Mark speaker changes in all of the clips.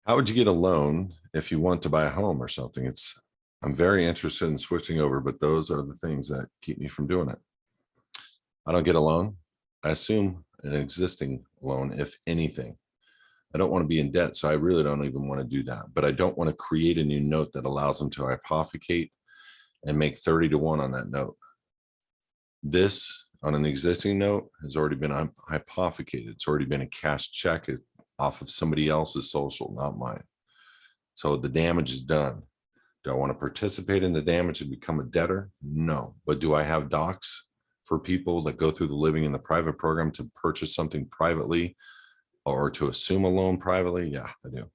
Speaker 1: How would you get a loan if you want to buy a home or something? I'm very interested in switching over, but those are the things that keep me from doing it. I don't get a loan. I assume an existing loan, if anything. I don't want to be in debt, so I really don't even want to do that. But I don't want to create a new note that allows them to hypothecate and make 30 to 1 on that note. This on an existing note has already been hypothecated. It's already been a cash check off of somebody else's social, not mine. So the damage is done. Do I want to participate in the damage and become a debtor? No. But do I have docs for people that go through the living in the private program to purchase something privately or to assume a loan privately? Yeah, I do.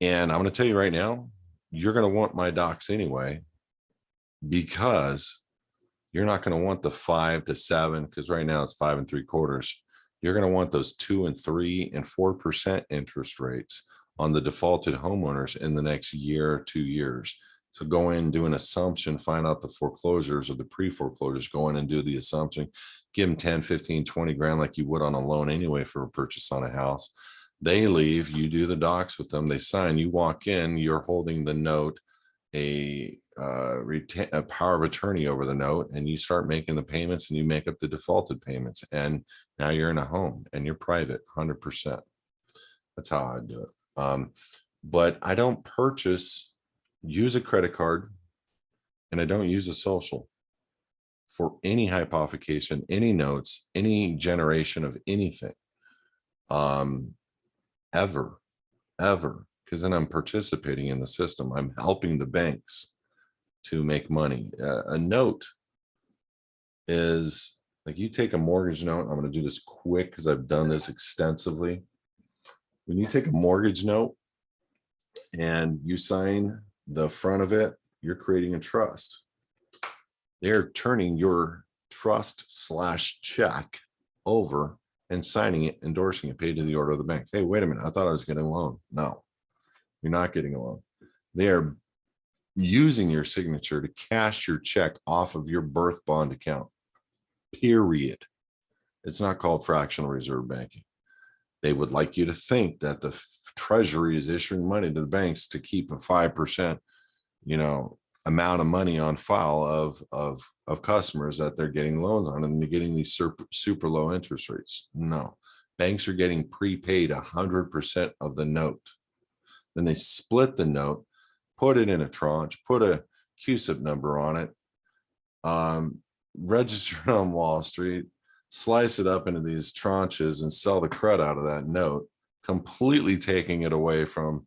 Speaker 1: And I'm going to tell you right now, you're going to want my docs anyway, because you're not going to want the 5 to 7, because right now it's 5 3/4. You're going to want those 2 and 3 and 4% interest rates on the defaulted homeowners in the next year or 2 years. So go in, do an assumption, find out the foreclosures or the pre-foreclosures, go in and do the assumption, give them 10, 15, 20 grand like you would on a loan anyway for a purchase on a house. They leave, you do the docs with them, they sign, you walk in, you're holding the note, a power of attorney over the note, and you start making the payments and you make up the defaulted payments. And now you're in a home and you're private 100%. That's how I do it. But I don't use a credit card, and I don't use a social for any hypothecation, any notes, any generation of anything, ever, because then I'm participating in the system. I'm helping the banks to make money. A note is like, you take a mortgage note. I'm going to do this quick because I've done this extensively. When you take a mortgage note and you sign the front of it, you're creating a trust. They're turning your trust/check over and signing it, endorsing it, paid to the order of the bank. Hey, wait a minute. I thought I was getting a loan. No, you're not getting a loan. They're using your signature to cash your check off of your birth bond account, period. It's not called fractional reserve banking. They would like you to think that the Treasury is issuing money to the banks to keep a 5%, amount of money on file of customers that they're getting loans on, and they're getting these super low interest rates. No, banks are getting prepaid 100% of the note. Then they split the note, put it in a tranche, put a CUSIP number on it, register it on Wall Street, slice it up into these tranches and sell the crud out of that note, completely taking it away from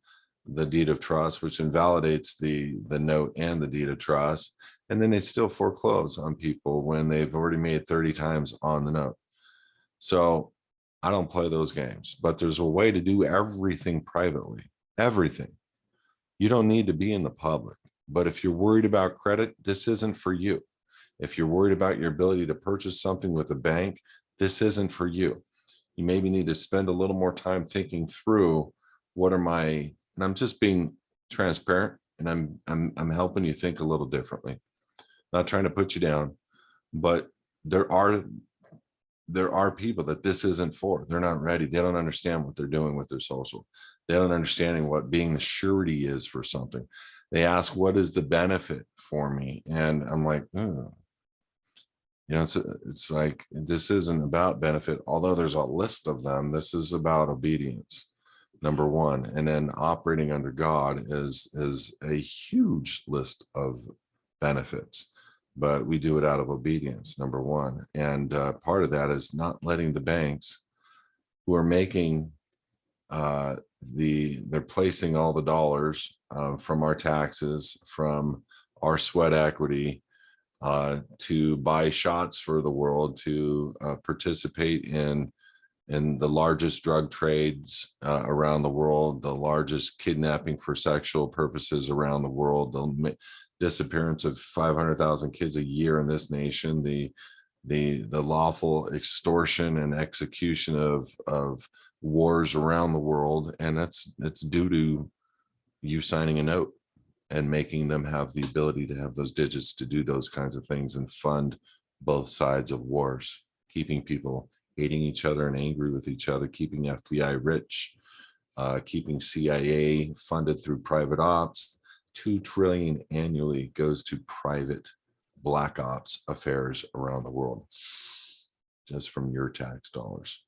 Speaker 1: the deed of trust, which invalidates the note and the deed of trust. And then they still foreclose on people when they've already made 30 times on the note. So I don't play those games, but there's a way to do everything privately, everything. You don't need to be in the public. But if you're worried about credit, this isn't for you. If you're worried about your ability to purchase something with a bank, this isn't for you. You maybe need to spend a little more time thinking through and I'm just being transparent, and I'm helping you think a little differently. Not trying to put you down, but there are people that this isn't for. They're not ready. They don't understand what they're doing with their social. They don't understand what being the surety is for something. They ask, what is the benefit for me? And I'm like, it's like, this isn't about benefit, although there's a list of them. This is about obedience, number one. And then operating under God is a huge list of benefits, but we do it out of obedience, number one. And part of that is not letting the banks, who are making they're placing all the dollars from our taxes, from our sweat equity, to buy shots for the world, to participate in the largest drug trades around the world, the largest kidnapping for sexual purposes around the world, the disappearance of 500,000 kids a year in this nation, the lawful extortion and execution of wars around the world. And it's due to you signing a note and making them have the ability to have those digits to do those kinds of things and fund both sides of wars, keeping people hating each other and angry with each other, keeping FBI rich, keeping CIA funded through private ops. 2 trillion annually goes to private black ops affairs around the world, just from your tax dollars.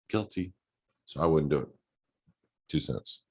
Speaker 1: Guilty. So I wouldn't do it. 2 cents.